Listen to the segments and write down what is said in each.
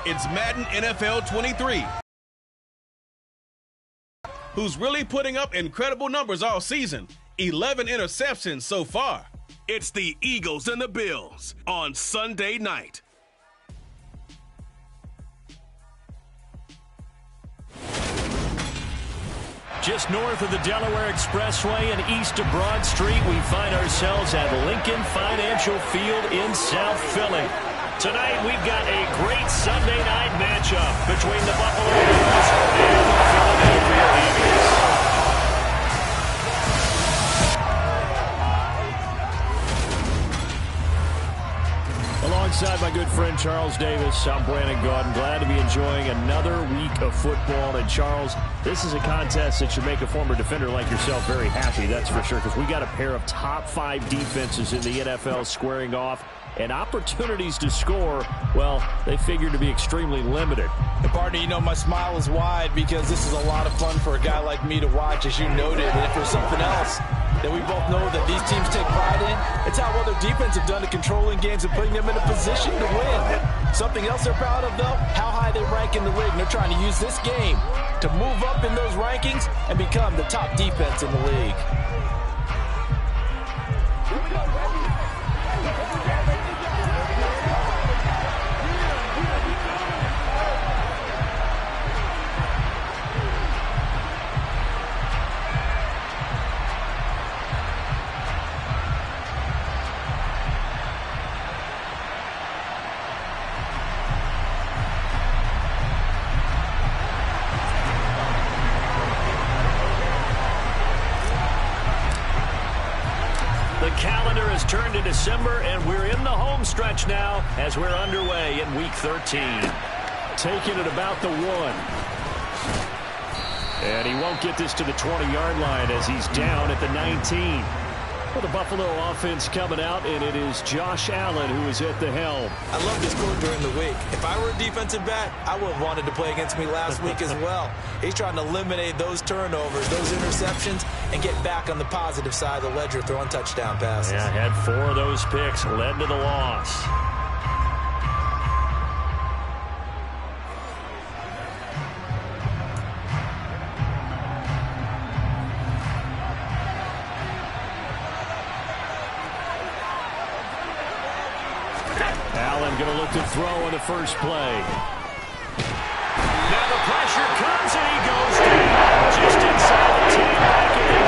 It's Madden NFL 23. Who's really putting up incredible numbers all season. 11 interceptions so far. It's the Eagles and the Bills on Sunday night. Just north of the Delaware Expressway and east of Broad Street, we find ourselves at Lincoln Financial Field in South Philly. Tonight, we've got a great Sunday night matchup between the Buffalo Bills and the Philadelphia Eagles. Alongside my good friend Charles Davis, I'm Brandon Gordon. Glad to be enjoying another week of football. And Charles, this is a contest that should make a former defender like yourself very happy, that's for sure, because we got a pair of top 5 defenses in the NFL squaring off. And opportunities to score, well, they figure to be extremely limited. And partner, you know, my smile is wide because this is a lot of fun for a guy like me to watch, as you noted. And if there's something else that we both know that these teams take pride in, it's how well their defense have done at controlling games and putting them in a position to win. Something else they're proud of, though, how high they rank in the league. And they're trying to use this game to move up in those rankings and become the top defense in the league. Calendar has turned to December, and we're in the home stretch now as we're underway in Week 13. Taking it about the 1. And he won't get this to the 20-yard line as he's down at the 19. Well, the Buffalo offense coming out, and it is Josh Allen who is at the helm. I love this quote during the week. If I were a defensive back, I would have wanted to play against me last week as well. He's trying to eliminate those turnovers, those interceptions, and get back on the positive side of the ledger, throwing touchdown passes. Yeah, had 4 of those picks, led to the loss. Allen going to look to throw on the first play. Now the pressure comes and he goes down just inside the 10, back at the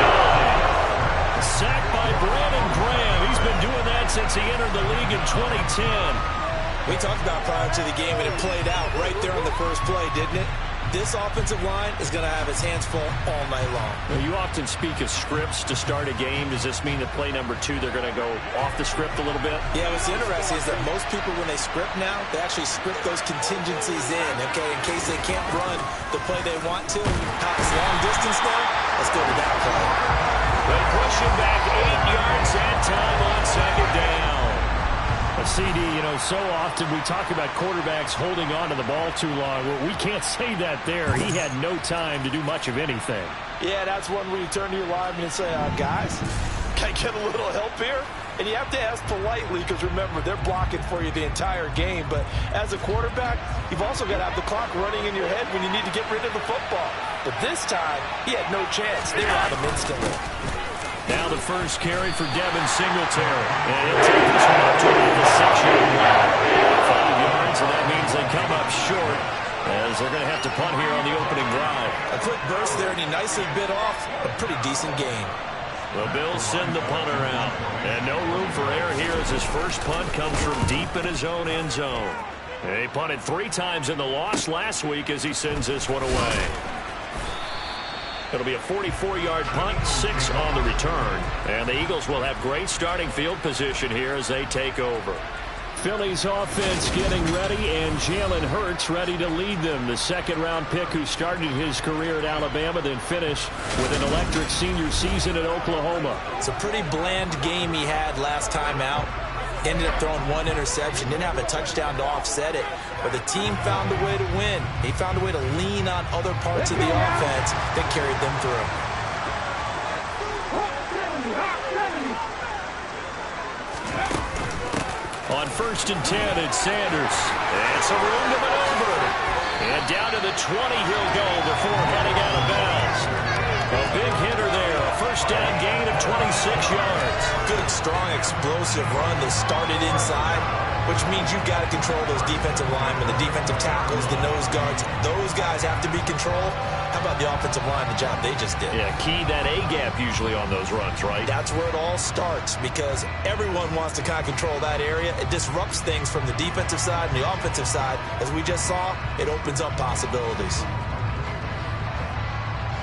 9. Sacked by Brandon Graham. He's been doing that since he entered the league in 2010. We talked about prior to the game, and it played out right there on the first play, didn't it? This offensive line is going to have its hands full all night long. Well, you often speak of scripts to start a game. Does this mean that play number 2, they're going to go off the script a little bit? Yeah, what's interesting is that most people, when they script now, they actually script those contingencies in, okay, in case they can't run the play they want to. Pass long distance now, let's go to that play. They push him back 8 yards that time on second down. A CD, you know, so often we talk about quarterbacks holding on to the ball too long. Well, we can't say that there. He had no time to do much of anything. Yeah, that's one where you turn to your lineman and say, guys, can I get a little help here? And you have to ask politely because, remember, they're blocking for you the entire game. But as a quarterback, you've also got to have the clock running in your head when you need to get rid of the football. But this time, he had no chance. They were on him instantly. Now the first carry for Devin Singletary. And he'll take this one up to the 6-yard line. 5 yards, and that means they come up short as they're going to have to punt here on the opening drive. A quick burst there, and he nicely bit off a pretty decent gain. The Bills send the punter out. And no room for error here as his first punt comes from deep in his own end zone. He punted 3 times in the loss last week as he sends this one away. It'll be a 44-yard punt, 6 on the return. And the Eagles will have great starting field position here as they take over. Philly's offense getting ready, and Jalen Hurts ready to lead them. The second-round pick who started his career at Alabama, then finished with an electric senior season at Oklahoma. It's a pretty bland game he had last time out. Ended up throwing 1 interception, didn't have a touchdown to offset it. But the team found a way to win. He found a way to lean on other parts of the offense that carried them through. On 1st and 10, it's Sanders. And some room to maneuver. And down to the 20 he'll go before heading out of bounds. A big hitter there. A first down gain of 26 yards. Good, strong, explosive run that started inside, which means you've got to control those defensive linemen, the defensive tackles, the nose guards. Those guys have to be controlled. How about the offensive line, the job they just did? Yeah, key that A-gap usually on those runs, right? That's where it all starts because everyone wants to kind of control that area. It disrupts things from the defensive side and the offensive side. As we just saw, it opens up possibilities.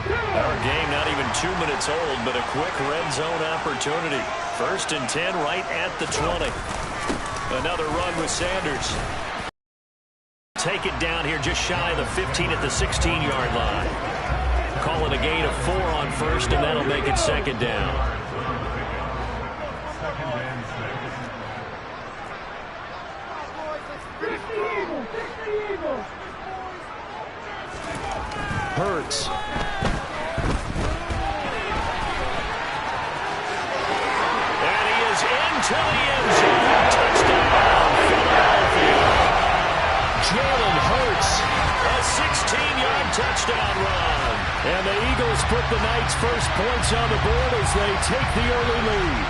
Our game not even 2 minutes old, but a quick red zone opportunity. 1st and 10 right at the 20. Another run with Sanders. Take it down here just shy of the 15 at the 16-yard line. Call it a gain of 4 on 1st, and that'll make it 2nd down. Hurts. And he is into the end zone. Touchdown, Philadelphia. Jalen Hurts, a 16-yard touchdown run. And the Eagles put the night's first points on the board as they take the early lead.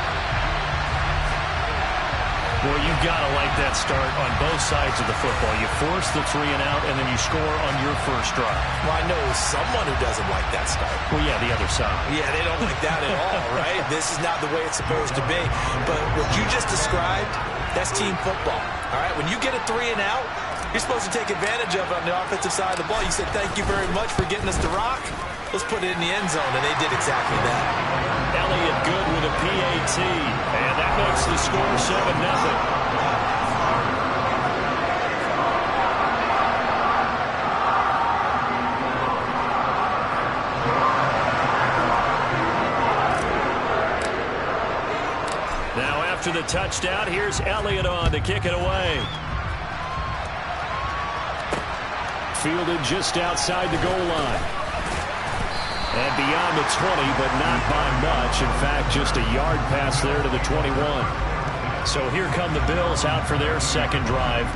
Well, you've got to like that start on both sides of the football. You force the 3 and out, and then you score on your first drive. Well, I know someone who doesn't like that start. Well, yeah, the other side. Yeah, they don't like that at all, right? This is not the way it's supposed to be. But what you just described, that's team football, all right? When you get a 3 and out, you're supposed to take advantage of it on the offensive side of the ball. You said, thank you very much for getting us to rock. Let's put it in the end zone, and they did exactly that. Elliott good with a PAT, and that makes the score 7-0. Now after the touchdown, here's Elliott on to kick it away. Fielded just outside the goal line. And beyond the 20, but not by much. In fact, just a yard pass there to the 21. So here come the Bills out for their second drive.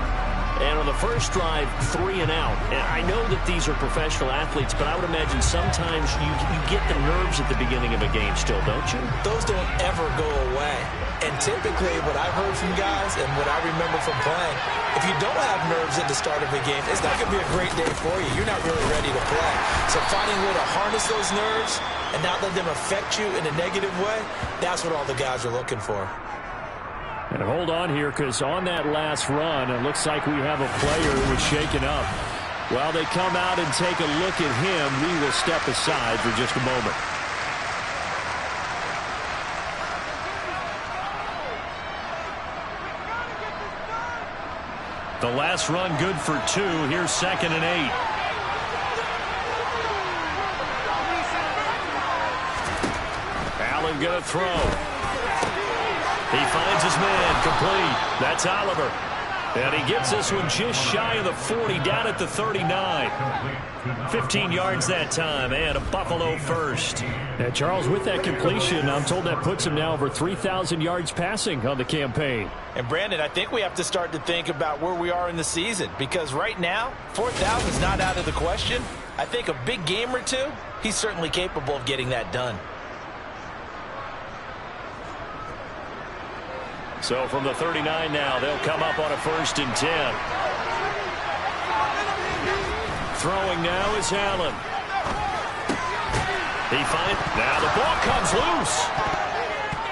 And on the first drive, 3 and out. And I know that these are professional athletes, but I would imagine sometimes you get the nerves at the beginning of a game still, don't you? Those don't ever go away. And typically what I've heard from guys and what I remember from playing, if you don't have nerves at the start of a game, it's not going to be a great day for you. You're not really ready to play. So finding a way to harness those nerves and not let them affect you in a negative way, that's what all the guys are looking for. And hold on here, because on that last run, it looks like we have a player who was shaken up. While they come out and take a look at him, we will step aside for just a moment. The last run good for 2. Here's 2nd and 8. Allen going to throw. He finds his man, complete. That's Oliver. And he gets this one just shy of the 40, down at the 39. 15 yards that time, and a Buffalo first. And Charles, with that completion, I'm told that puts him now over 3,000 yards passing on the campaign. And Brandon, I think we have to start to think about where we are in the season, because right now, 4,000 is not out of the question. I think a big game or two, he's certainly capable of getting that done. So from the 39 now, they'll come up on a 1st and 10. Throwing now is Allen. Now the ball comes loose.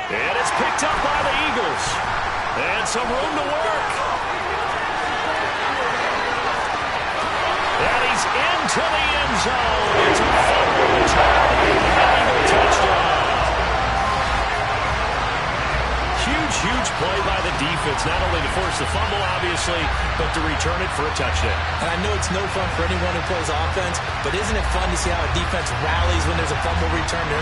And it's picked up by the Eagles. And some room to work. And he's into the end zone. It's a fumble return. Eagle touchdown. Huge play by the defense, not only to force the fumble, obviously, but to return it for a touchdown. And I know it's no fun for anyone who plays offense, but isn't it fun to see how a defense rallies when there's a fumble return?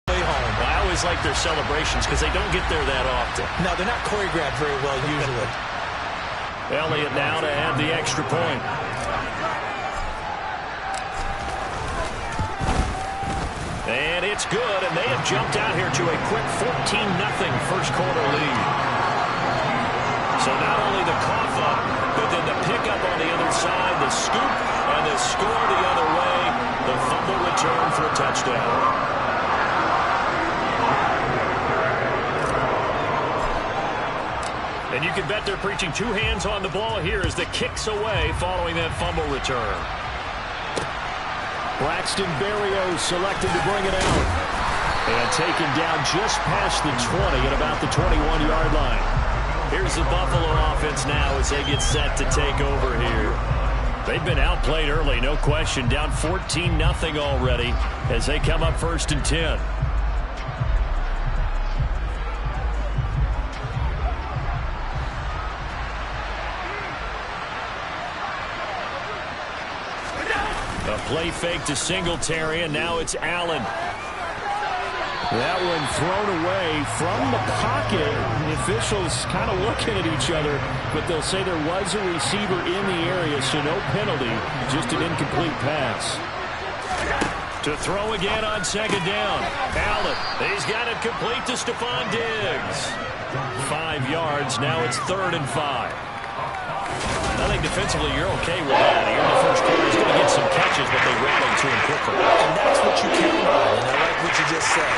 I always like their celebrations because they don't get there that often. No, they're not choreographed very well usually. Elliott now to add the extra point. And it's good, and they have jumped out here to a quick 14-0 first quarter lead. So not only the cough up, but then the pickup on the other side, the scoop, and the score the other way, the fumble return for a touchdown. And you can bet they're preaching two hands on the ball here as the kick's away following that fumble return. Braxton Berrios selected to bring it out. And taken down just past the 20 at about the 21-yard line. Here's the Buffalo offense now as they get set to take over here. They've been outplayed early, no question. Down 14-0 already as they come up 1st and 10. A play fake to Singletary, and now it's Allen. That one thrown away from the pocket. The officials kind of looking at each other, but they'll say there was a receiver in the area, so no penalty, just an incomplete pass. To throw again on 2nd down. Allen, he's got it complete to Stephon Diggs. 5 yards, now it's 3rd and 5. I think defensively you're okay with that. Here in the first quarter, he's going to get some catches, but they rallied to him quickly. And that's what you count on, and I like what you just said.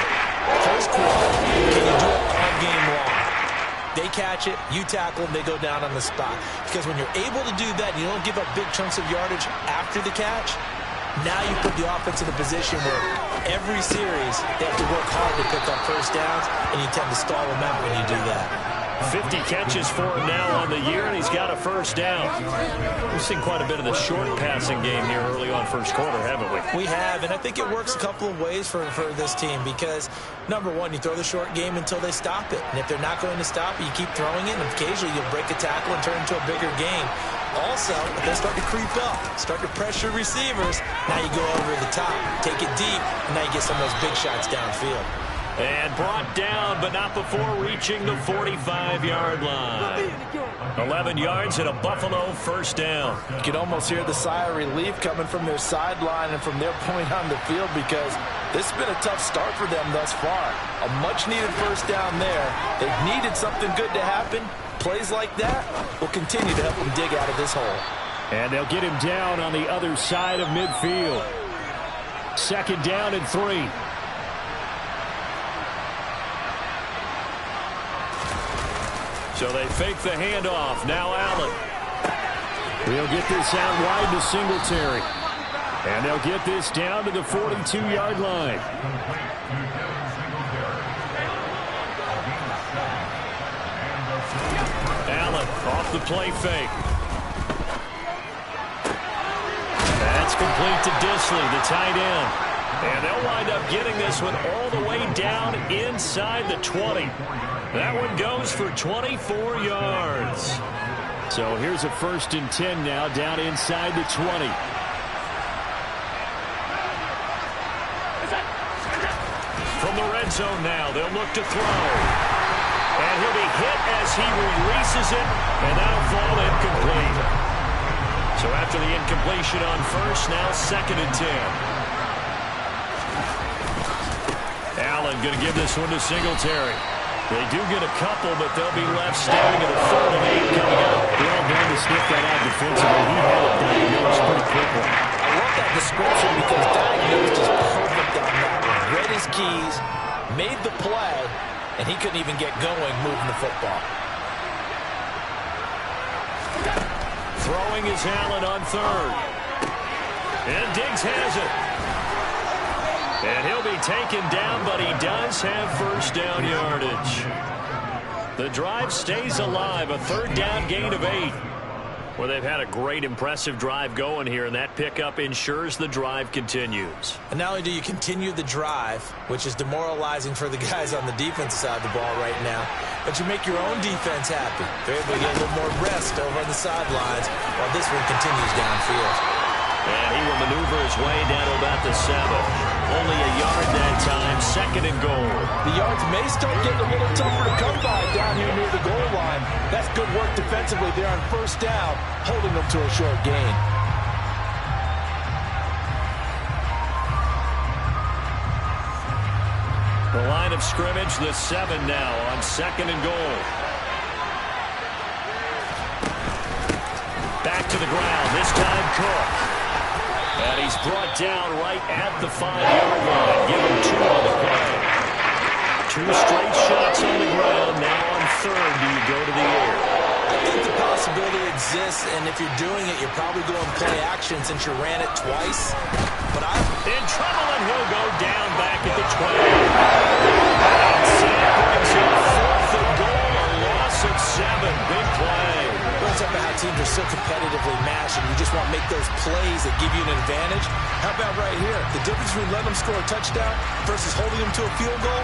First quarter, can you do it all game long? They catch it, you tackle them, they go down on the spot. Because when you're able to do that, and you don't give up big chunks of yardage after the catch, now you put the offense in a position where every series they have to work hard to pick up first downs, and you tend to stall them out when you do that. 50 catches for him now on the year, and he's got a first down. We've seen quite a bit of the short passing game here early on first quarter, haven't we? We have, and I think it works a couple of ways for this team because, number one, you throw the short game until they stop it. And if they're not going to stop it, you keep throwing it, and occasionally you'll break a tackle and turn it into a bigger game. Also, if they start to creep up, start to pressure receivers, now you go over the top, take it deep, and now you get some of those big shots downfield. And brought down, but not before reaching the 45-yard line. 11 yards and a Buffalo first down. You can almost hear the sigh of relief coming from their sideline and from their point on the field because this has been a tough start for them thus far. A much-needed first down there. They've needed something good to happen. Plays like that will continue to help them dig out of this hole. And they'll get him down on the other side of midfield. 2nd down and 3. So they fake the handoff. Now Allen. They'll get this out wide to Singletary. And they'll get this down to the 42-yard line. Allen off the play fake. That's complete to Disley, the tight end. And they'll wind up getting this one all the way down inside the 20. That one goes for 24 yards. So here's a 1st and 10 now down inside the 20. From the red zone now, they'll look to throw. And he'll be hit as he releases it, and that'll fall incomplete. So after the incompletion on first, now 2nd and 10. Allen going to give this one to Singletary. They do get a couple, but they'll be left staring at a 3rd and 8 coming up. They're all going to sniff that out defensively. He had it diagnosed pretty quickly. I love that description because diagnosed is perfect on that one. Read his keys, made the play, and he couldn't even get going moving the football. Throwing is Allen on 3rd. And Diggs has it. And he'll be taken down, but he does have first down yardage. The drive stays alive, a 3rd down gain of 8. Well, they've had a great, impressive drive going here, and that pickup ensures the drive continues. And not only do you continue the drive, which is demoralizing for the guys on the defensive side of the ball right now, but you make your own defense happy. They're able to get a little more rest over on the sidelines while this one continues downfield. And he will maneuver his way down to about the 7. Only a yard that time, 2nd and goal. The yards may start getting a little tougher to come by down here near the goal line. That's good work defensively there on first down, holding them to a short gain. The line of scrimmage, the 7 now on 2nd and goal. Back to the ground, this time Cook. And he's brought down right at the 5-yard line. Give him 2 on the play. 2 straight shots on the ground. Now on 3rd, do you go to the air? I think the possibility exists, and if you're doing it, you're probably going play action since you ran it twice. But I'm in trouble, and he'll go down back at the 12. And Sam brings in 4th and goal, a loss of 7. Big play. It's up to how teams are so competitively matched, and you just want to make those plays that give you an advantage. How about right here? The difference between letting them score a touchdown versus holding them to a field goal,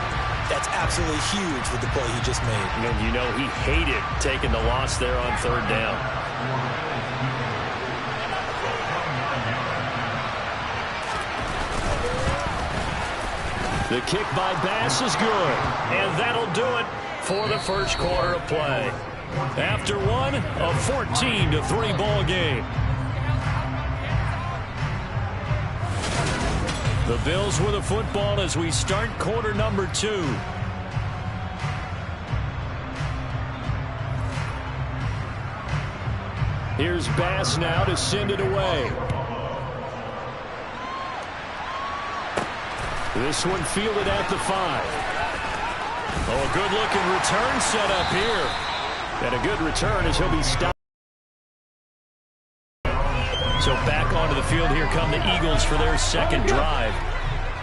that's absolutely huge with the play he just made. And you know he hated taking the loss there on 3rd down. The kick by Bass is good, and that'll do it for the first quarter of play. After one, a 14-3 ball game. The Bills with the football as we start quarter number 2. Here's Bass now to send it away. This one fielded at the 5. Oh, a good-looking return set up here. And a good return as he'll be stopped. So back onto the field, here come the Eagles for their 2nd drive.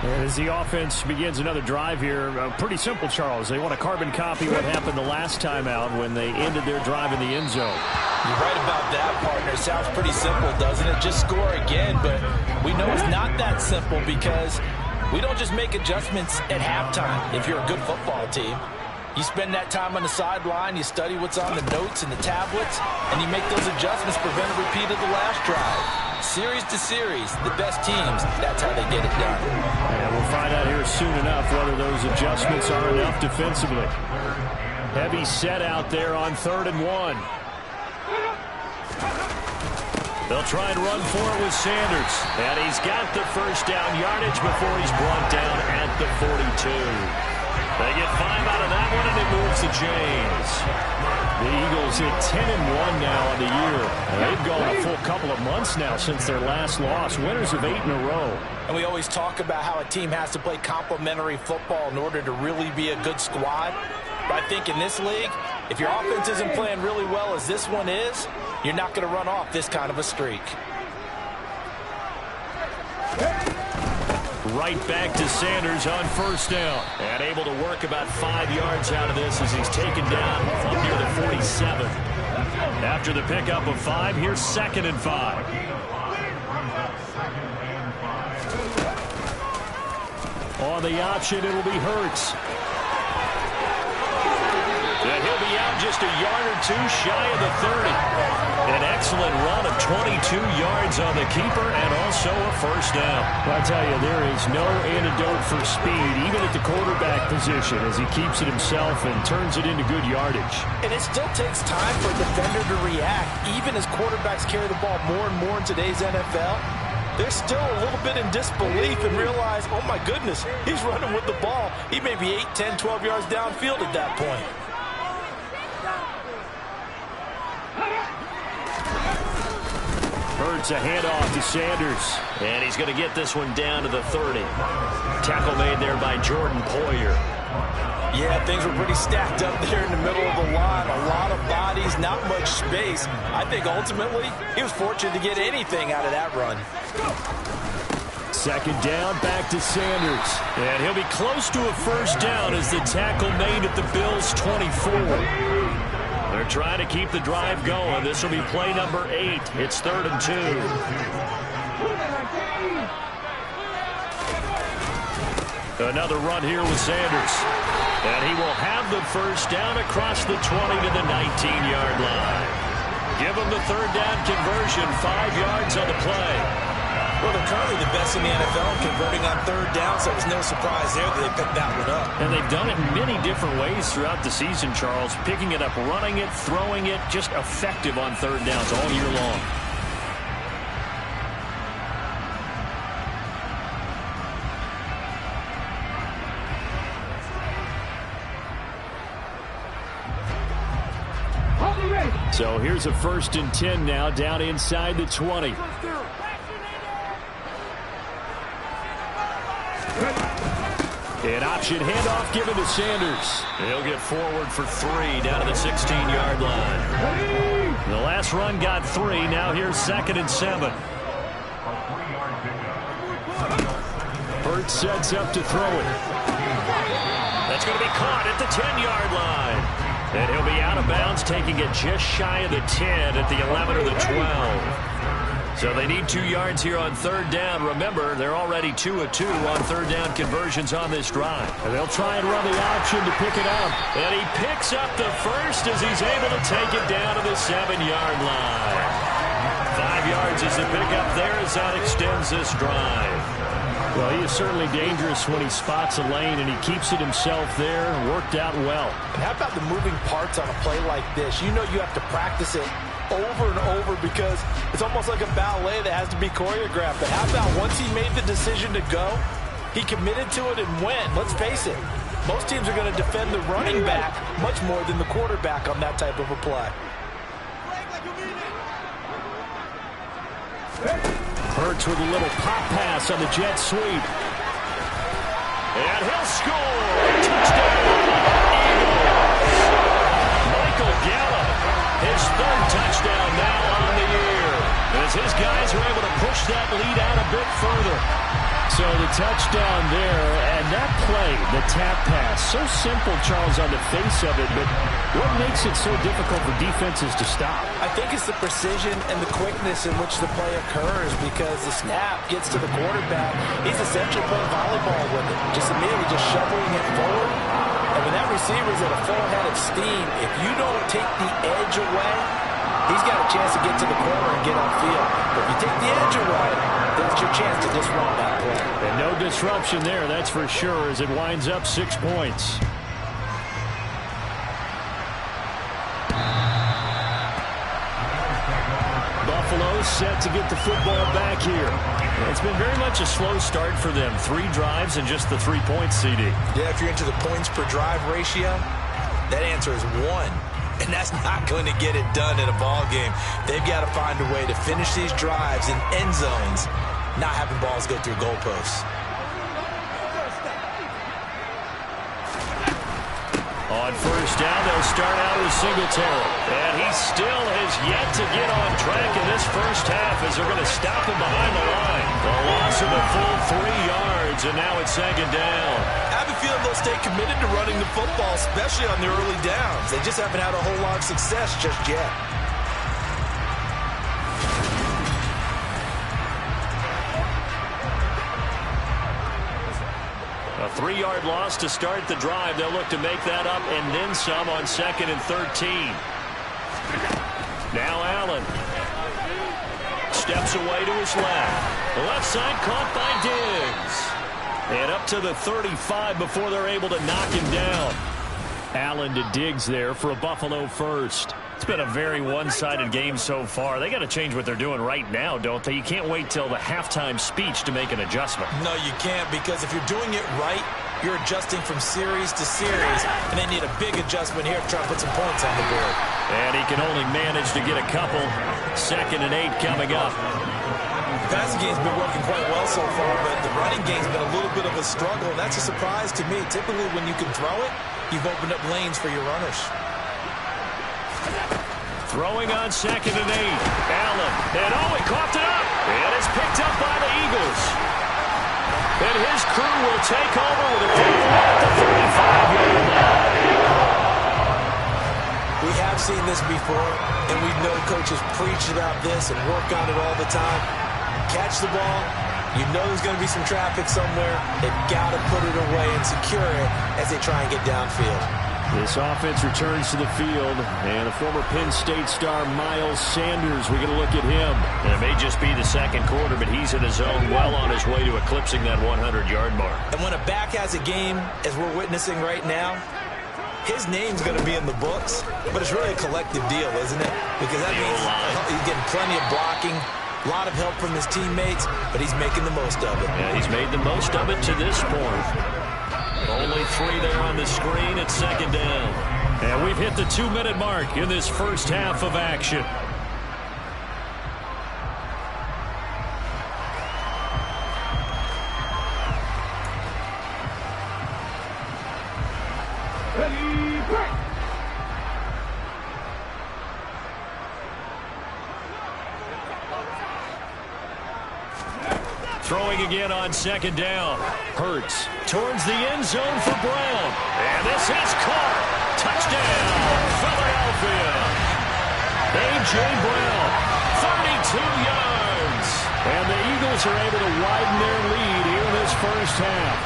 And as the offense begins another drive here, pretty simple, Charles. They want to carbon copy what happened the last time out when they ended their drive in the end zone. You're right about that, partner. Sounds pretty simple, doesn't it? Just score again, but we know it's not that simple because we don't just make adjustments at halftime if you're a good football team. You spend that time on the sideline, you study what's on the notes and the tablets, and you make those adjustments, prevent a repeat of the last drive. Series to series, the best teams, that's how they get it done. And we'll find out here soon enough whether those adjustments are enough defensively. Heavy set out there on 3rd and 1. They'll try and run for it with Sanders. And he's got the first down yardage before he's brought down at the 42. They get 5 out of that one, and it moves the chains. The Eagles hit 10-1 now on the year. And they've gone a full couple of months now since their last loss. Winners of 8 in a row. And we always talk about how a team has to play complementary football in order to really be a good squad. But I think in this league, if your offense isn't playing really well as this one is, you're not going to run off this kind of a streak. Right back to Sanders on 1st down. And able to work about 5 yards out of this as he's taken down near the 47. After the pickup of 5, here's 2nd and 5. On the option, it'll be Hurts. And he'll be out just a yard or 2 shy of the 30. An excellent run of 22 yards on the keeper and also a first down. Well, I tell you, there is no antidote for speed, even at the quarterback position, as he keeps it himself and turns it into good yardage. And it still takes time for a defender to react, even as quarterbacks carry the ball more and more in today's NFL. They're still a little bit in disbelief and realize, oh my goodness, he's running with the ball. He may be 8, 10, 12 yards downfield at that point. Hurts a handoff to Sanders. And he's going to get this one down to the 30. Tackle made there by Jordan Poyer. Yeah, things were pretty stacked up there in the middle of the line. A lot of bodies, not much space. I think ultimately he was fortunate to get anything out of that run. 2nd down, back to Sanders. And he'll be close to a first down as the tackle made at the Bills' 24. They're trying to keep the drive going. This will be play number 8. It's 3rd and 2. Another run here with Sanders. And he will have the first down across the 20 to the 19-yard line. Give him the 3rd down conversion, 5 yards on the play. Well, they're currently the best in the NFL converting on 3rd down, so it's no surprise there that they picked that one up. And they've done it in many different ways throughout the season, Charles. Picking it up, running it, throwing it, just effective on 3rd downs all year long. So here's a 1st and 10 now, down inside the 20. An option handoff given to Sanders. He'll get forward for 3 down to the 16-yard line. The last run got 3. Now here's 2nd and 7. Hurts sets up to throw it. That's going to be caught at the 10-yard line. And he'll be out of bounds, taking it just shy of the 10 at the 11 or the 12. So they need 2 yards here on 3rd down. Remember, they're already 2 of 2 on 3rd down conversions on this drive. And they'll try and run the option to pick it up. And he picks up the first as he's able to take it down to the 7-yard line. 5 yards is the pickup there as that extends this drive. Well, he is certainly dangerous when he spots a lane, and he keeps it himself there. Worked out well. And how about the moving parts on a play like this? You know you have to practice it over and over because it's almost like a ballet that has to be choreographed. But how about once he made the decision to go, he committed to it and went. Let's face it, most teams are going to defend the running back much more than the quarterback on that type of a play. Hurts with a little pop pass on the jet sweep. And he'll score! Touchdown! Eagles! Michael Gallup, his 3rd touchdown now on the year, as his guys are able to push that lead out a bit further. So the touchdown there, and that play, the tap pass, so simple, Charles, on the face of it, but what makes it so difficult for defenses to stop? I think it's the precision and the quickness in which the play occurs because the snap gets to the quarterback. He's essentially playing volleyball with it, just immediately just shoveling it forward. And when that receiver's at a full head of steam, if you don't take the edge away, he's got a chance to get to the corner and get on field. But if you take the edge away, that's your chance to disrupt that play. And no disruption there, that's for sure, as it winds up 6 points. Buffalo set to get the football back here. It's been very much a slow start for them. 3 drives and just the 3 points, CD. Yeah, if you're into the points per drive ratio, that answer is 1. And that's not going to get it done in a ball game. They've got to find a way to finish these drives in end zones, not having balls go through goalposts. On 1st down, they'll start out with Singletary. And he still has yet to get on track in this first half as they're going to stop him behind the line. The loss of a full 3 yards, and now it's 2nd down. I have a feeling they'll stay committed to running the football, especially on the early downs. They just haven't had a whole lot of success just yet. A 3-yard loss to start the drive. They'll look to make that up and then some on 2nd and 13. Now Allen steps away to his left. The left side caught by Diggs. And up to the 35 before they're able to knock him down. Allen to Diggs there for a Buffalo first. It's been a very one-sided game so far. They got to change what they're doing right now, don't they? You can't wait till the halftime speech to make an adjustment. No, you can't, because if you're doing it right, you're adjusting from series to series, and they need a big adjustment here to try to put some points on the board. And he can only manage to get a couple. 2nd and 8 coming up. The passing game's been working quite well so far, but the running game's been a little bit of a struggle, and that's a surprise to me. Typically, when you can throw it, you've opened up lanes for your runners. Throwing on 2nd and 8. Allen. And he coughed it up. And it's picked up by the Eagles. And his crew will take over with a field at the 35-yard line. We have seen this before, and we know coaches preach about this and work on it all the time. Catch the ball. You know there's going to be some traffic somewhere. They've got to put it away and secure it as they try and get downfield. This offense returns to the field, and the former Penn State star Miles Sanders, we're going to look at him. And it may just be the 2nd quarter, but he's in his zone, well on his way to eclipsing that 100-yard mark. And when a back has a game, as we're witnessing right now, his name's going to be in the books, but it's really a collective deal, isn't it? Because that means he's getting plenty of blocking, a lot of help from his teammates, but he's making the most of it. Yeah, he's made the most of it to this point. Only 3 there on the screen at 2nd down. And we've hit the 2-minute mark in this first half of action. Throwing again on second down. Hurts towards the end zone for Brown. And this is caught. Touchdown, Philadelphia. A.J. Brown, 32 yards. And the Eagles are able to widen their lead here in this first half.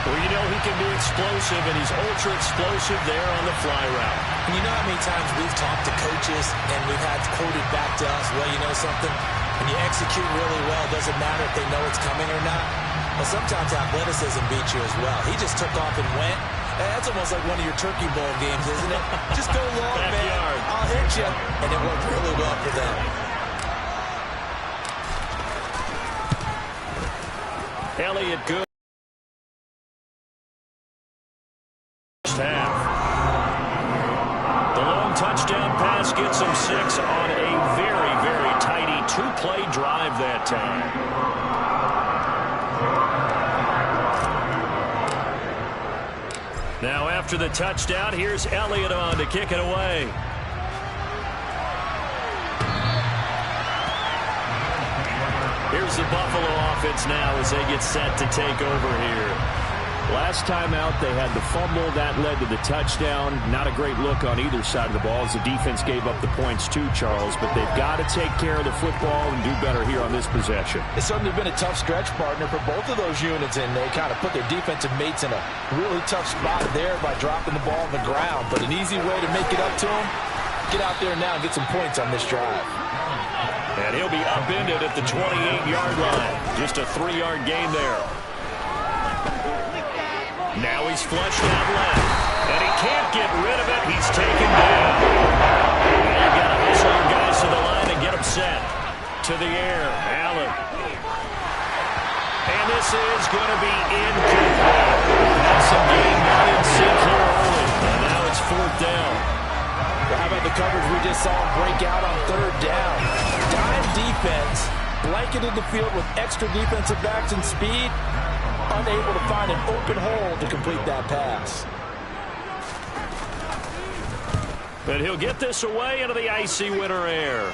Well, you know he can be explosive, and he's ultra-explosive there on the fly route. And you know how many times we've talked to coaches and we've had quoted back to us, well, you know something? When you execute really well, it doesn't matter if they know it's coming or not. Well, sometimes athleticism beats you as well. He just took off and went. That's almost like one of your Turkey Bowl games, isn't it? Just go long, man. I'll hit you. And it worked really well for them. Elliott good. First half. The long touchdown pass gets him 6 on a very, very tidy 2-play drive that time. Now after the touchdown, here's Elliott on to kick it away. Here's the Buffalo offense now as they get set to take over here. Last time out, they had the fumble. That led to the touchdown. Not a great look on either side of the ball as the defense gave up the points too, Charles. But they've got to take care of the football and do better here on this possession. It's certainly been a tough stretch, partner, for both of those units, and they kind of put their defensive mates in a really tough spot there by dropping the ball on the ground. But an easy way to make it up to them, get out there now and get some points on this drive. And he'll be upended at the 28-yard line. Just a 3-yard gain there. Now he's flushed out left, and he can't get rid of it. He's taken down. And you've got to hustle your guys to the line and get them set. To the air, Allen. And this is going to be incomplete. That's some game not in sync here early. And now it's 4th down. Well, how about the coverage we just saw him break out on 3rd down? Dime defense, blanketed the field with extra defensive backs and speed. Unable to find an open hole to complete that pass. But he'll get this away into the icy winter air.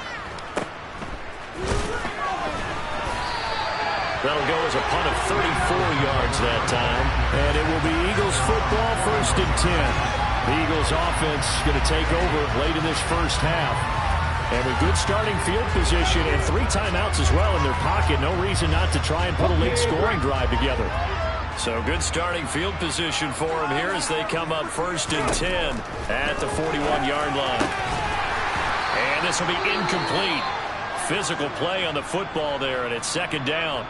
That'll go as a punt of 34 yards that time. And it will be Eagles football, 1st and 10. The Eagles offense going to take over late in this first half. And with good starting field position and 3 timeouts as well in their pocket, no reason not to try and put a late scoring drive together. So good starting field position for them here as they come up 1st and 10 at the 41-yard line. And this will be incomplete. Physical play on the football there, and it's 2nd down.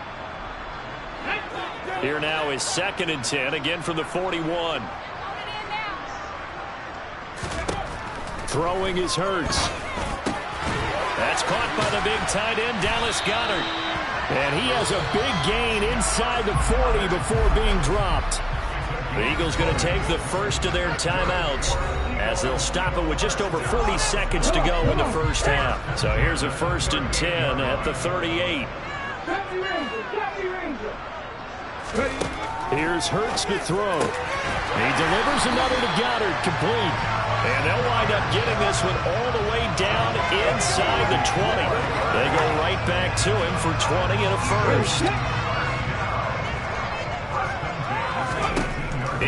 Here now is 2nd and 10, again from the 41. Throwing is Hurts. That's caught by the big tight end, Dallas Goedert. And he has a big gain inside the 40 before being dropped. The Eagles going to take the first of their timeouts as they'll stop it with just over 40 seconds to go in the first half. So here's a 1st and 10 at the 38. Here's Hurts to throw. He delivers another to Goedert, complete. And they'll wind up getting this one all the way down inside the 20. They go right back to him for 20 and a first.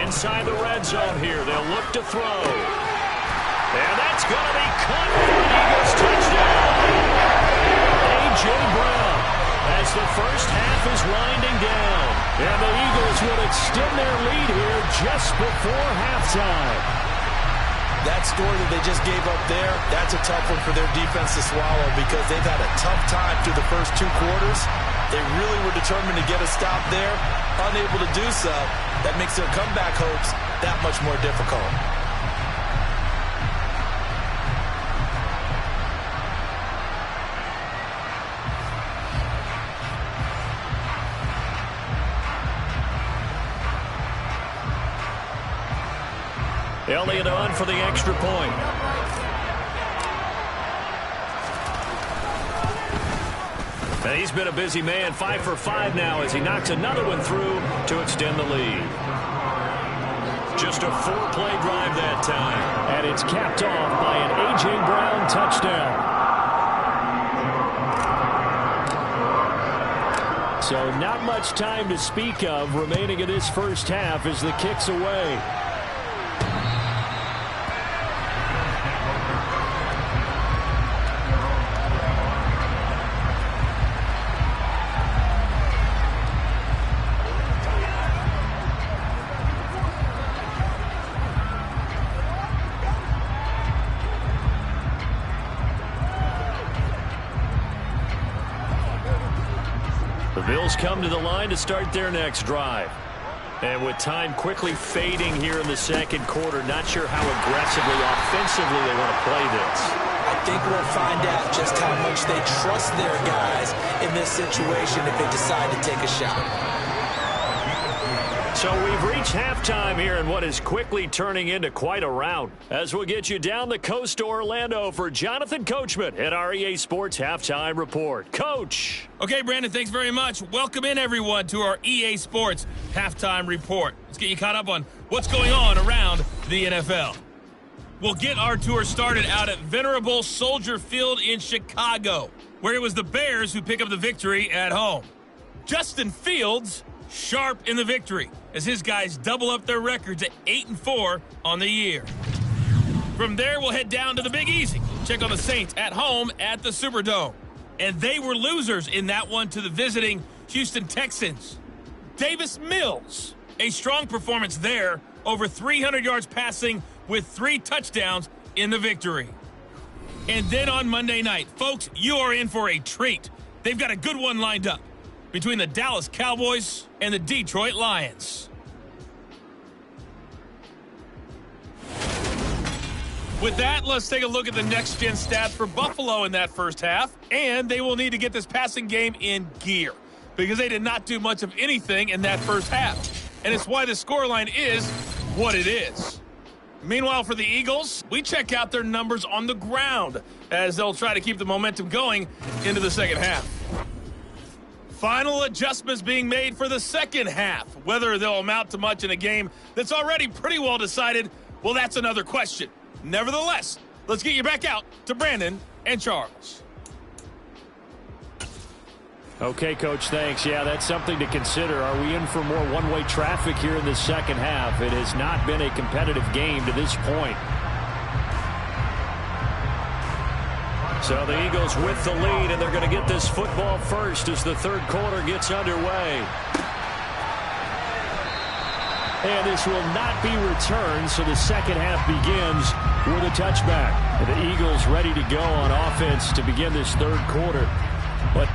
Inside the red zone here, they'll look to throw. And that's going to be caught for an Eagles touchdown. A.J. Brown as the first half is winding down. And the Eagles will extend their lead here just before halftime. That score that they just gave up there, that's a tough one for their defense to swallow because they've had a tough time through the first 2 quarters. They really were determined to get a stop there. Unable to do so, that makes their comeback hopes that much more difficult. Elliott on for the extra point. And he's been a busy man, 5 for 5 now as he knocks another one through to extend the lead. Just a 4-play drive that time. And it's capped off by an A.J. Brown touchdown. So not much time to speak of remaining in this first half as the kick's away. Bills come to the line to start their next drive. And with time quickly fading here in the second quarter, not sure how aggressively, offensively they want to play this. I think we'll find out just how much they trust their guys in this situation if they decide to take a shot. So we've reached halftime here in what is quickly turning into quite a round. As we'll get you down the coast to Orlando for Jonathan Coachman at our EA Sports Halftime Report. Coach. Okay, Brandon, thanks very much. Welcome in, everyone, to our EA Sports Halftime Report. Let's get you caught up on what's going on around the NFL. We'll get our tour started out at Venerable Soldier Field in Chicago, where it was the Bears who pick up the victory at home. Justin Fields sharp in the victory as his guys double up their records at 8-4 on the year. From there, we'll head down to the Big Easy. Check on the Saints at home at the Superdome. And they were losers in that one to the visiting Houston Texans. Davis Mills, a strong performance there, over 300 yards passing with 3 touchdowns in the victory. And then on Monday night, folks, you are in for a treat. They've got a good one lined up between the Dallas Cowboys and the Detroit Lions. With that, let's take a look at the next-gen stats for Buffalo in that first half. And they will need to get this passing game in gear because they did not do much of anything in that first half. And it's why the scoreline is what it is. Meanwhile, for the Eagles, we check out their numbers on the ground as they'll try to keep the momentum going into the second half. Final adjustments being made for the second half. Whether they'll amount to much in a game that's already pretty well decided, well, that's another question. Nevertheless, let's get you back out to Brandon and Charles. Okay, Coach, thanks. Yeah, that's something to consider. Are we in for more one-way traffic here in the second half? It has not been a competitive game to this point. So the Eagles with the lead, and they're going to get this football first as the third quarter gets underway. And this will not be returned, so the second half begins with a touchback. And the Eagles ready to go on offense to begin this third quarter. But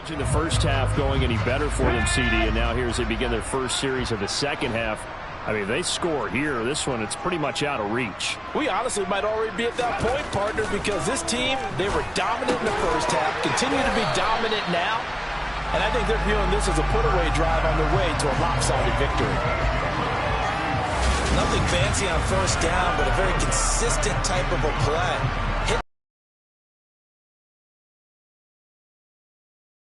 imagine the first half going any better for them, CD, and now here as they begin their first series of the second half. I mean, if they score here, this one, it's pretty much out of reach. We honestly might already be at that point, partner, because this team, they were dominant in the first half, continue to be dominant now, and I think they're viewing this as a put-away drive on their way to a lopsided victory. Nothing fancy on first down, but a very consistent type of a play.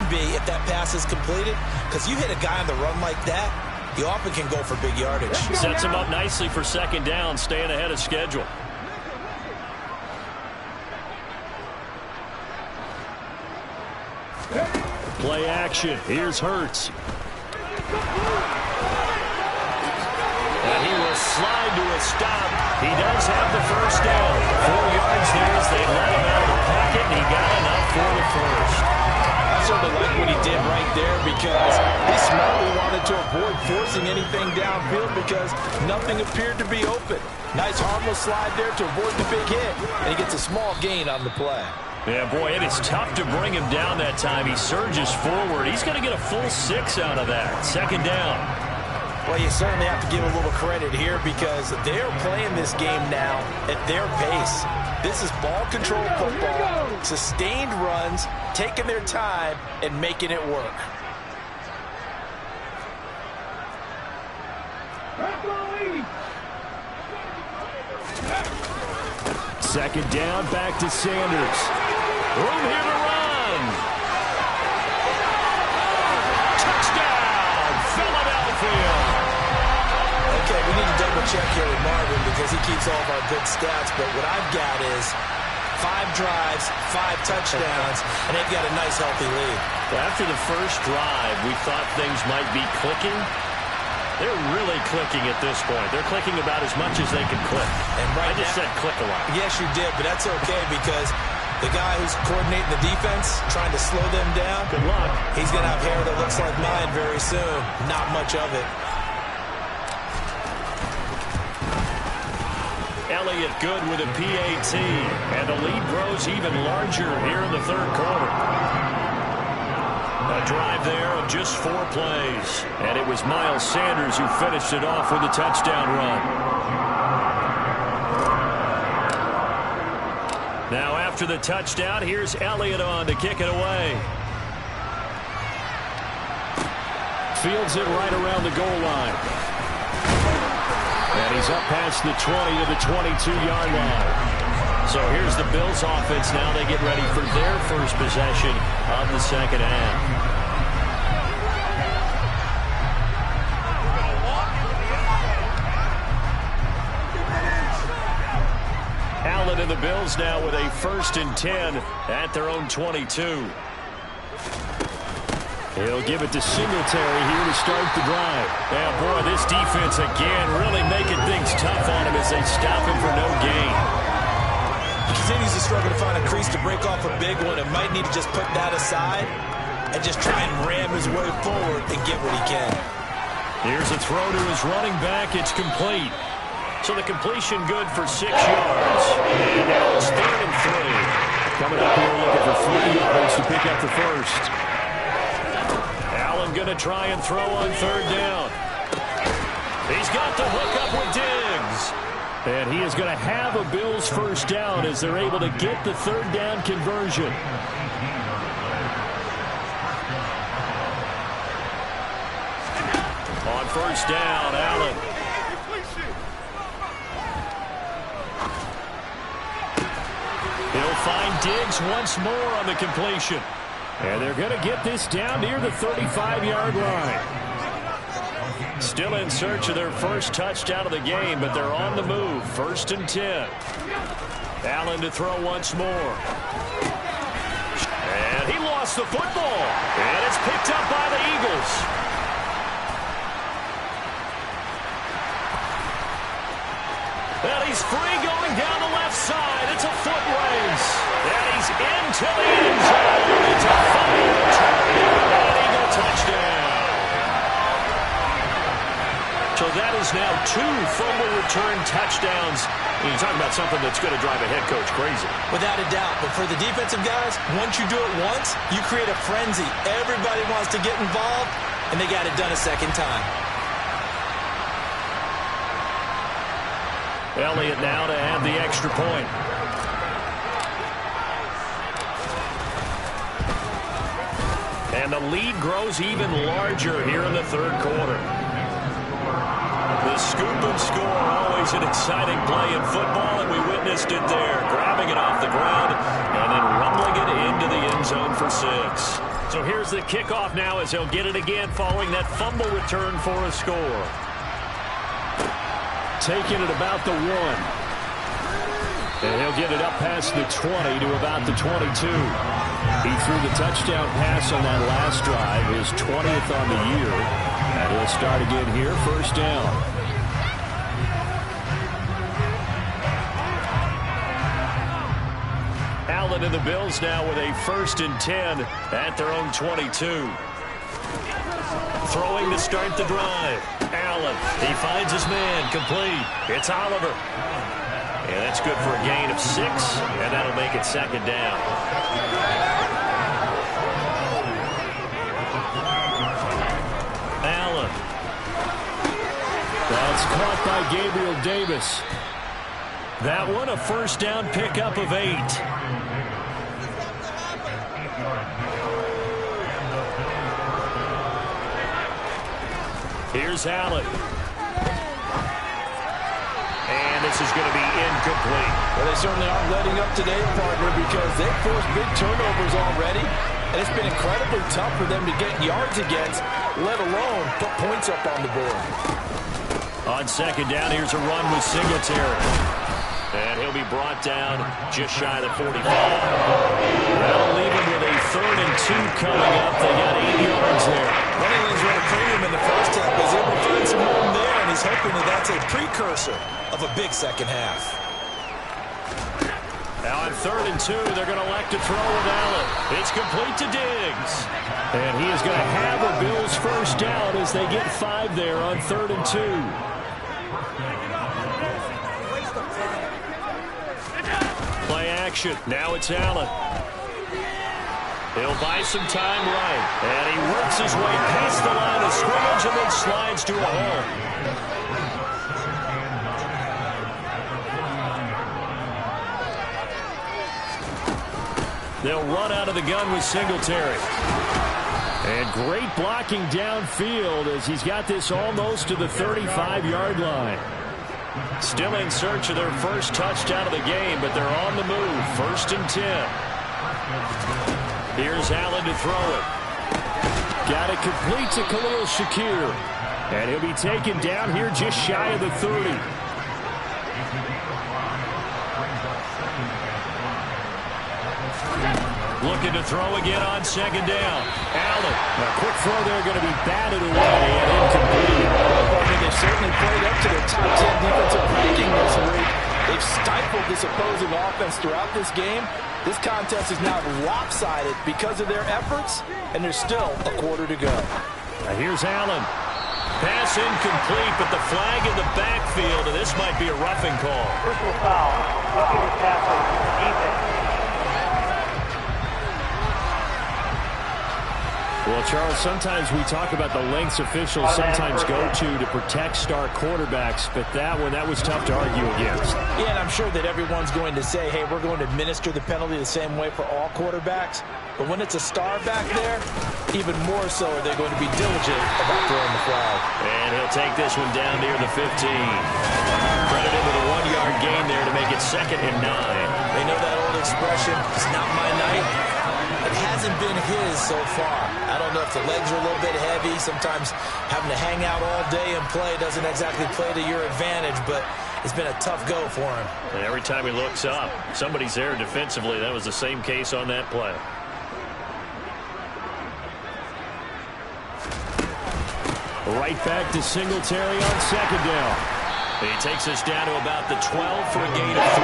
If that pass is completed, because you hit a guy on the run like that, you often can go for big yardage. Sets him up nicely for second down, staying ahead of schedule. Play action. Here's Hurts. And he will slide to a stop. He does have the first down. 4 yards there as they let him out of the pocket, and he got enough for the first. I certainly like what he did right there because he smartly wanted to avoid forcing anything downfield because nothing appeared to be open. Nice harmless slide there to avoid the big hit, and he gets a small gain on the play. Yeah, boy, it is tough to bring him down that time. He surges forward. He's going to get a full 6 out of that. Second down. Well, you certainly have to give a little credit here because they're playing this game now at their pace. This is ball control football, sustained runs, taking their time, and making it work. Second down, back to Sanders. Room here to run. Touchdown, Philadelphia. Okay, we need to double check here with Marvin because he keeps all of our good stats, but what I've got is 5 drives, 5 touchdowns, and they've got a nice healthy lead. Well, after the first drive, we thought things might be clicking. They're really clicking at this point. They're clicking about as much as they can click. And right I just said click a lot. Yes, you did, but that's okay because the guy who's coordinating the defense, trying to slow them down, Good luck. he's going to have hair that looks like mine very soon. Not much of it. Elliott good with a PAT, and the lead grows even larger here in the third quarter. A drive there of just 4 plays, and it was Miles Sanders who finished it off with a touchdown run. Now after the touchdown, here's Elliott on to kick it away. Fields it right around the goal line. And he's up past the 20 to the 22-yard line. So here's the Bills offense now. They get ready for their first possession of the second half. Allen and the Bills now with a 1st and 10 at their own 22. He'll give it to Singletary here to start the drive. Yeah, boy, this defense again really making things tough on him as they stop him for no gain. He continues to struggle to find a crease to break off a big one and might need to just put that aside and just try and ram his way forward and get what he can. Here's a throw to his running back. It's complete. So the completion good for 6 yards. And now it's 3rd and 3. Coming up here looking for 3 yards to pick up the first. Allen going to try and throw on 3rd down. He's got the hook up with Diggs. And he is going to have a Bills first down as they're able to get the 3rd down conversion. On first down, Allen. He'll find Diggs once more on the completion. And they're going to get this down near the 35-yard line. Still in search of their first touchdown of the game, but they're on the move. 1st and 10. Allen to throw once more. And he lost the football. And it's picked up by the Eagles. And he's free going down the left side. It's a foot race. And he's into the end zone. It's a fumble return. And an Eagle touchdown. So that is now 2 fumble return touchdowns. You talk about something that's going to drive a head coach crazy. Without a doubt. But for the defensive guys, once you do it once, you create a frenzy. Everybody wants to get involved, and they got it done a second time. Elliott now to add the extra point. And the lead grows even larger here in the third quarter. The scoop and score, always an exciting play in football, and we witnessed it there. Grabbing it off the ground and then rumbling it into the end zone for 6. So here's the kickoff now as he'll get it again following that fumble return for a score. Taking it about the 1. And he'll get it up past the 20 to about the 22. He threw the touchdown pass on that last drive, his 20th on the year. And he'll start again here, first down. Allen and the Bills now with a 1st and 10 at their own 22. Throwing to start the drive. Allen, he finds his man, complete. It's Oliver. And that's good for a gain of 6, and that'll make it 2nd down. Allen. That's caught by Gabriel Davis. That one a 1st down pickup of 8. Here's Allen. And this is going to be incomplete. Well, they certainly aren't letting up today, partner, because they've forced big turnovers already. And it's been incredibly tough for them to get yards against, let alone put points up on the board. On 2nd down, here's a run with Singletary. And he'll be brought down just shy of the 45. That'll leave him with a 3rd and 2 coming up. They got 8 yards there. Running lanes were a premium in the first half. He's able to find some room there, and he's hoping that that's a precursor of a big second half. Now on 3rd and 2, they're going to elect to throw with Allen. It's complete to Diggs. And he is going to have a Bills 1st down as they get 5 there on 3rd and 2. Play action. Now it's Allen. He'll buy some time right. And he works his way past the line of scrimmage and then slides to a hole. They'll run out of the gun with Singletary. And great blocking downfield as he's got this almost to the 35-yard line. Still in search of their first touchdown of the game, but they're on the move. 1st and 10. Here's Allen to throw it. Got it complete to Khalil Shakir. And he'll be taken down here just shy of the 30. Looking to throw again on 2nd down. Allen. A quick throw there going to be batted away and incomplete. They've certainly played up to their top 10 defensive ranking this week. They've stifled this opposing offense throughout this game. This contest is now lopsided because of their efforts, and there's still a quarter to go. Now here's Allen. Pass incomplete, but the flag in the backfield, and this might be a roughing call. Personal foul. Roughing the passer. Defense. Well, Charles, sometimes we talk about the lengths officials sometimes go to protect star quarterbacks, but that was tough to argue against. Yeah, and I'm sure that everyone's going to say, hey, we're going to administer the penalty the same way for all quarterbacks. But when it's a star back there, even more so are they going to be diligent about throwing the flag. And he'll take this one down near the 15. Credited with a 1-yard gain there to make it 2nd and 9. They know that old expression, it's not my night. It hasn't been his so far. I don't know if the legs are a little bit heavy. Sometimes having to hang out all day and play doesn't exactly play to your advantage, but it's been a tough go for him. And every time he looks up, somebody's there defensively. That was the same case on that play. Right back to Singletary on 2nd down. He takes us down to about the 12 for a gain of 3.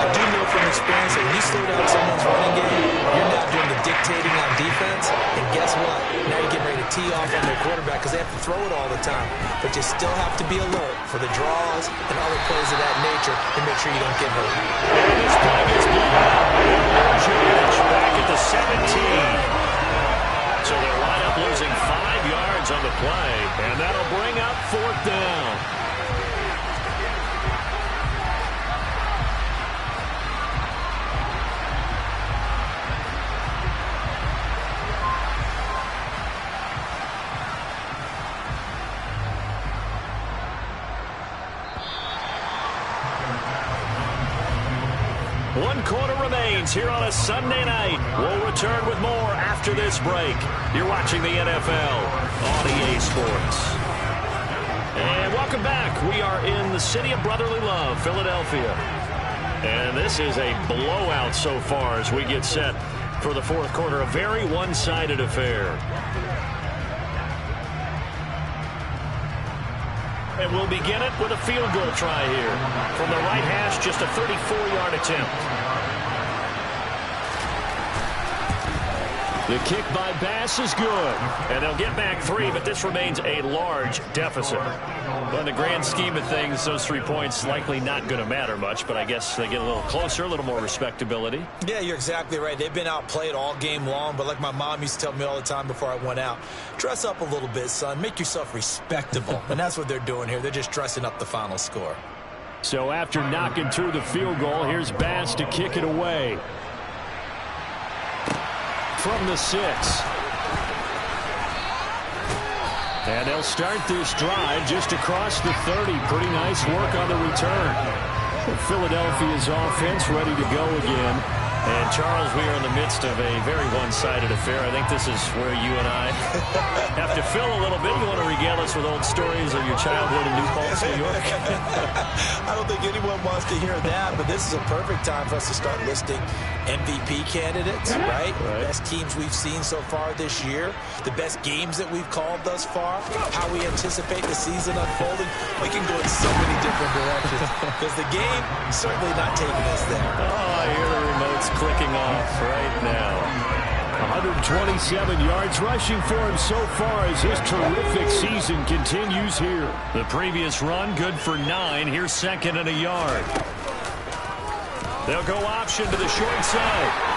I do know from own experience that when you slow down someone's running game, you're now doing the dictating on defense. And guess what? Now you're getting ready to tee off on their quarterback because they have to throw it all the time. But you still have to be alert for the draws and other plays of that nature to make sure you don't get hurt. And this play gets blown out. George back at the 17. So they wind up losing 5 yards on the play, and that'll bring up 4th down. One quarter remains here on a Sunday night. We'll return with more after this break. You're watching the NFL on EA Sports. And welcome back. We are in the city of brotherly love, Philadelphia. And this is a blowout so far as we get set for the 4th quarter. A very one-sided affair. And we'll begin it with a field goal try here. From the right hash, just a 34-yard attempt. The kick by Bass is good. And they'll get back 3, but this remains a large deficit. Well, in the grand scheme of things, those 3 points likely not going to matter much, but I guess they get a little closer, a little more respectability. Yeah, you're exactly right. They've been outplayed all game long, but like my mom used to tell me all the time before I went out, dress up a little bit, son. Make yourself respectable. And that's what they're doing here. They're just dressing up the final score. So after knocking through the field goal, here's Bass to kick it away. From the 6. And they'll start this drive just across the 30. Pretty nice work on the return. Philadelphia's offense ready to go again. And, Charles, we are in the midst of a very one-sided affair. I think this is where you and I have to fill a little bit. You want to regale us with old stories of your childhood in New Paltz, New York? I don't think anyone wants to hear that, but this is a perfect time for us to start listing MVP candidates, right? Best teams we've seen so far this year, the best games that we've called thus far, how we anticipate the season unfolding. We can go in so many different directions because the game is certainly not taking us there. Oh, I hear the remotes clicking off right now. 127 yards rushing for him so far as his terrific season continues here. The previous run good for 9. Here's 2nd and a yard. They'll go option to the short side.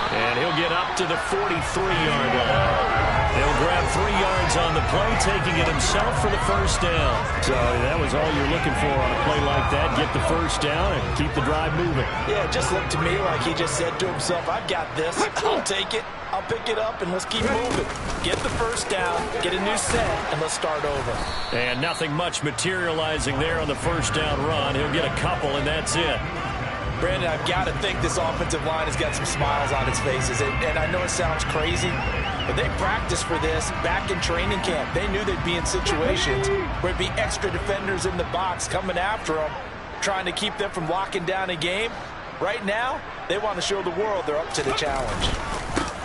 And he'll get up to the 43-yard line. They'll grab 3 yards on the play, taking it himself for the first down. So that was all you're looking for on a play like that. Get the first down and keep the drive moving. Yeah, it just looked to me like he just said to himself, I've got this. I'll take it. I'll pick it up, and let's keep moving. Get the first down, get a new set, and let's start over. And nothing much materializing there on the first down run. He'll get a couple, and that's it. Brandon, I've got to think this offensive line has got some smiles on its faces. And I know it sounds crazy, but they practiced for this back in training camp. They knew they'd be in situations where it'd be extra defenders in the box coming after them, trying to keep them from locking down a game. Right now, they want to show the world they're up to the challenge.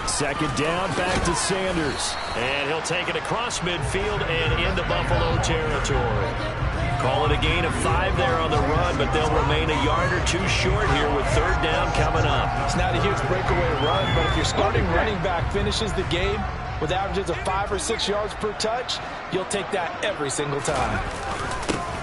2nd down, back to Sanders. And he'll take it across midfield and into Buffalo territory. Call it a gain of 5 there on the run, but they'll remain a yard or 2 short here with 3rd down coming up. It's not a huge breakaway run, but if your starting running back finishes the game with averages of 5 or 6 yards per touch, you'll take that every single time.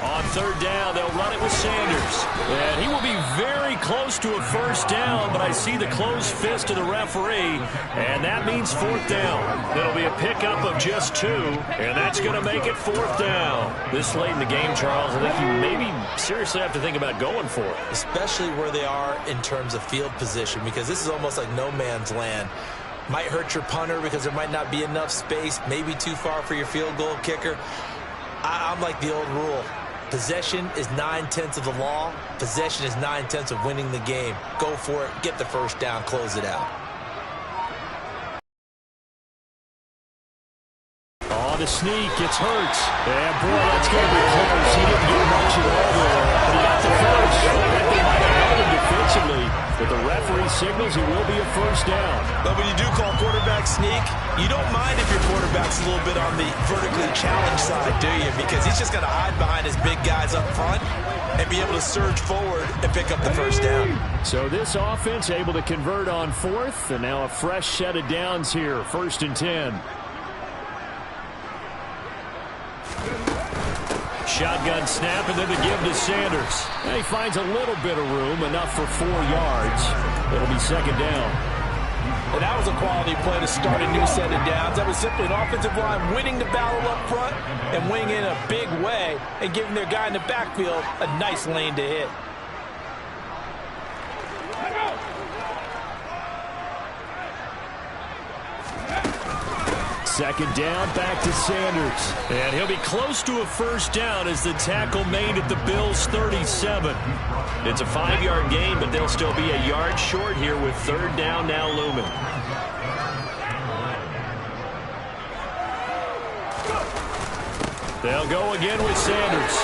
On 3rd down, they'll run it with Sanders. And he will be very close to a first down, but I see the closed fist of the referee, and that means 4th down. It'll be a pickup of just 2, and that's going to make it 4th down. This late in the game, Charles, I think you maybe seriously have to think about going for it. Especially where they are in terms of field position, because this is almost like no man's land. Might hurt your punter because there might not be enough space, maybe too far for your field goal kicker. I'm like the old rule. Possession is 9/10 of the law. Possession is 9/10 of winning the game. Go for it. Get the first down. Close it out. Oh, the sneak. It's Hurts. Yeah, boy, that's going to be close. He didn't get much at all there. But he got the first. They might have held him defensively. But the referee signals it will be a first down. But when you do call quarterbacks technique, you don't mind if your quarterback's a little bit on the vertically challenged side, do you? Because he's just going to hide behind his big guys up front and be able to surge forward and pick up the first down. So this offense able to convert on fourth, and now a fresh set of downs here, 1st and 10. Shotgun snap, and then the give to Sanders. And he finds a little bit of room, enough for 4 yards. It'll be 2nd down. And that was a quality play to start a new set of downs. That was simply an offensive line winning the battle up front and winning in a big way and giving their guy in the backfield a nice lane to hit. Second down, back to Sanders. And he'll be close to a first down as the tackle made at the Bills' 37. It's a 5-yard gain, but they'll still be a yard short here with 3rd down now looming. They'll go again with Sanders.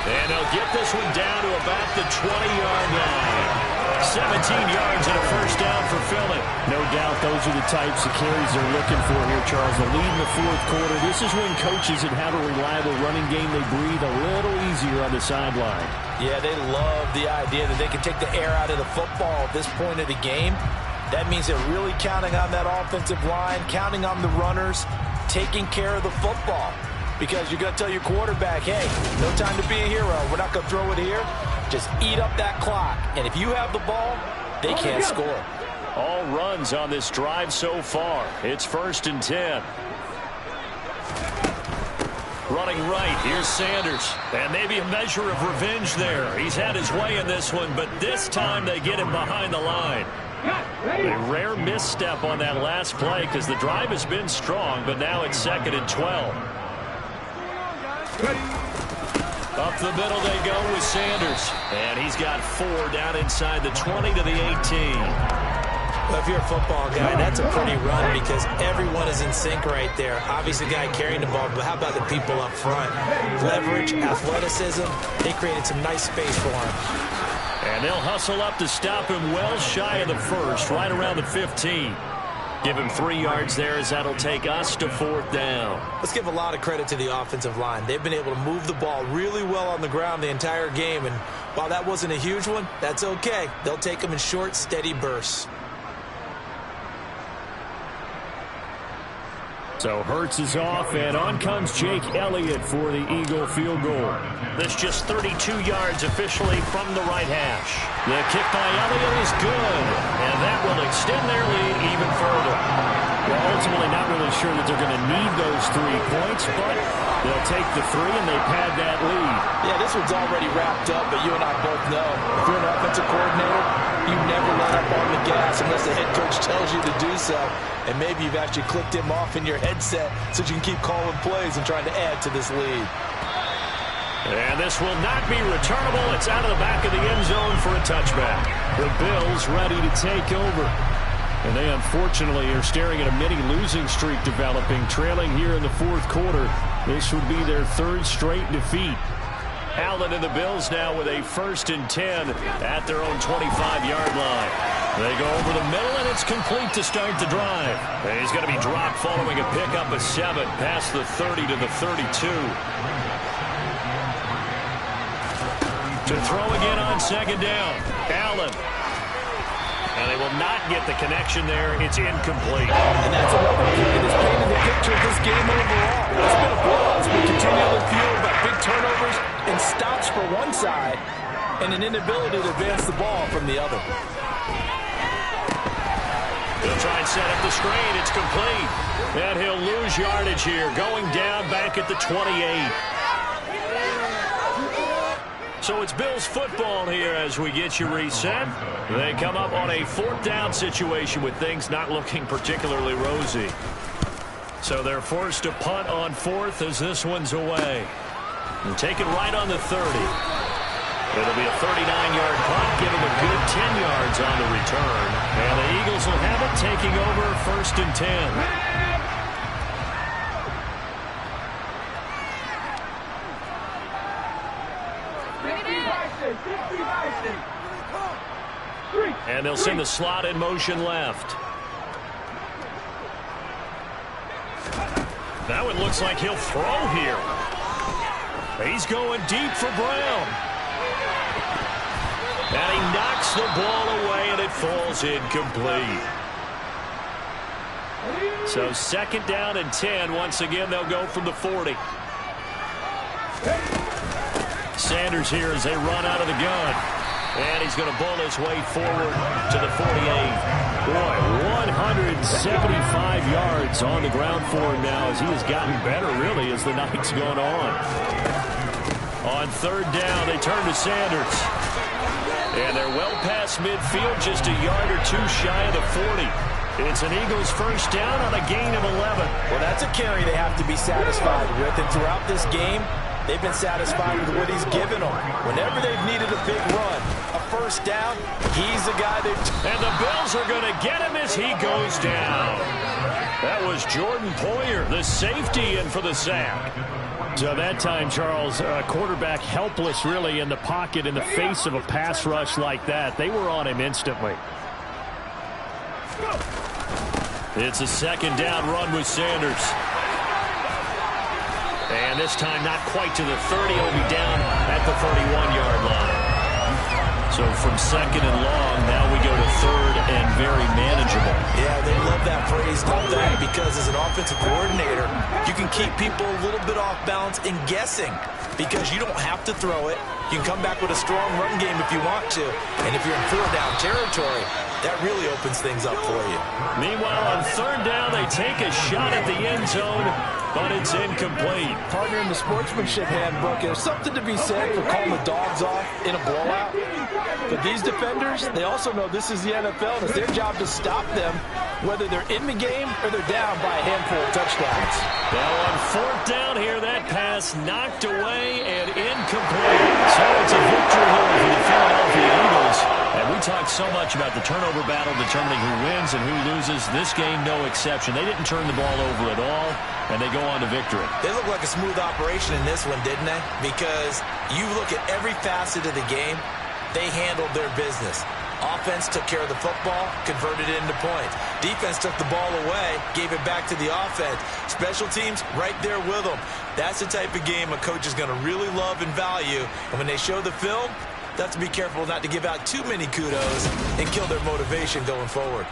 And they'll get this one down to about the 20-yard line. 17 yards and a first down for Philly. No doubt those are the types of carries they're looking for here, Charles. The lead in the 4th quarter. This is when coaches that have a reliable running game, they breathe a little easier on the sideline. Yeah, they love the idea that they can take the air out of the football at this point of the game. That means they're really counting on that offensive line, counting on the runners, taking care of the football. Because you're going to tell your quarterback, hey, no time to be a hero. We're not going to throw it here. Just eat up that clock. And if you have the ball, they can't score. All runs on this drive so far. It's 1st and 10. Running right, here's Sanders. And maybe a measure of revenge there. He's had his way in this one, but this time they get him behind the line. A rare misstep on that last play because the drive has been strong, but now it's 2nd and 12. Up the middle they go with Sanders. And he's got 4 down inside the 20 to the 18. Well, if you're a football guy, that's a pretty run because everyone is in sync right there. Obviously, the guy carrying the ball, but how about the people up front? Leverage, athleticism, they created some nice space for him. And they'll hustle up to stop him well shy of the 1st, right around the 15. Give him 3 yards there as that'll take us to 4th down. Let's give a lot of credit to the offensive line. They've been able to move the ball really well on the ground the entire game. And while that wasn't a huge one, that's okay. They'll take them in short, steady bursts. So Hurts is off, and on comes Jake Elliott for the Eagle field goal. That's just 32 yards officially from the right hash. The kick by Elliott is good, and that will extend their lead even further. Well, ultimately not really sure that they're going to need those 3 points, but they'll take the 3 and they pad that lead. Yeah, this one's already wrapped up, but you and I both know if you're an offensive coordinator, you never let up on the gas unless the head coach tells you to do so. And maybe you've actually clicked him off in your headset so you can keep calling plays and trying to add to this lead. And this will not be returnable. It's out of the back of the end zone for a touchback. The Bills ready to take over. And they unfortunately are staring at a mini losing streak developing, trailing here in the 4th quarter. This would be their 3rd straight defeat. Allen and the Bills now with a 1st and 10 at their own 25-yard line. They go over the middle, and it's complete to start the drive. And he's going to be dropped following a pickup of 7 past the 30 to the 32. To throw again on 2nd down. Allen. And they will not get the connection there. It's incomplete. And that's another play that's painted the picture of this game overall. It's been a blowout. It's been continually fueled by big turnovers and stops for one side and an inability to advance the ball from the other. He'll try and set up the screen. It's complete. And he'll lose yardage here, going down back at the 28. So it's Bills football here as we get you reset. They come up on a 4th down situation with things not looking particularly rosy. So they're forced to punt on 4th as this one's away. And take it right on the 30. It'll be a 39-yard punt, give them a good 10 yards on the return. And the Eagles will have it, taking over 1st and 10. And they'll send the slot in motion left. Now it looks like he'll throw here. He's going deep for Brown. And he knocks the ball away, and it falls incomplete. So 2nd down and 10. Once again, they'll go from the 40. Sanders here as they run out of the gun. And he's going to bull his way forward to the 48. Boy, 175 yards on the ground for him now as he has gotten better, really, as the night's gone on. On 3rd down, they turn to Sanders. And they're well past midfield, just a yard or two shy of the 40. It's an Eagles 1st down on a gain of 11. Well, that's a carry they have to be satisfied with. And throughout this game, they've been satisfied with what he's given them. Whenever they've needed a big run, a 1st down, he's the guy they... And the Bills are going to get him as he goes down. That was Jordan Poyer, the safety, in for the sack. So that time, Charles, quarterback helpless really in the pocket in the face of a pass rush like that. They were on him instantly. It's a 2nd down run with Sanders. And this time not quite to the 30. He'll be down at the 31-yard line. So from 2nd and long, now we go to 3rd and very manageable. Yeah, they love that phrase, don't they? Because as an offensive coordinator, you can keep people a little bit off balance and guessing because you don't have to throw it. You can come back with a strong run game if you want to. And if you're in 4th-down territory, that really opens things up for you. Meanwhile, on 3rd down, they take a shot at the end zone, but it's incomplete. Partner in the sportsmanship handbook, there's something to be said for calling the dogs off in a blowout. But these defenders, they also know this is the NFL, and it's their job to stop them, whether they're in the game or they're down by a handful of touchdowns. Now on 4th down here, that pass knocked away and incomplete. So it's a victory here for the Philadelphia Eagles. And we talked so much about the turnover battle determining who wins and who loses. This game, no exception. They didn't turn the ball over at all, and they go on to victory. They look like a smooth operation in this one, didn't they? Because you look at every facet of the game, they handled their business. Offense took care of the football, converted it into points. Defense took the ball away, gave it back to the offense. Special teams right there with them. That's the type of game a coach is going to really love and value. And when they show the film, they have to be careful not to give out too many kudos and kill their motivation going forward.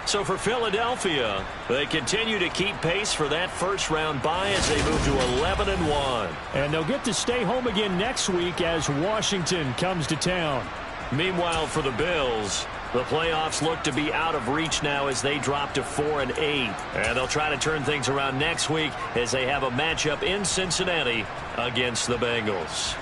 So for Philadelphia, they continue to keep pace for that 1st-round bye as they move to 11-1. And they'll get to stay home again next week as Washington comes to town. Meanwhile, for the Bills, the playoffs look to be out of reach now as they drop to 4-8. And they'll try to turn things around next week as they have a matchup in Cincinnati against the Bengals.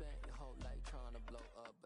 spent your whole life trying to blow up.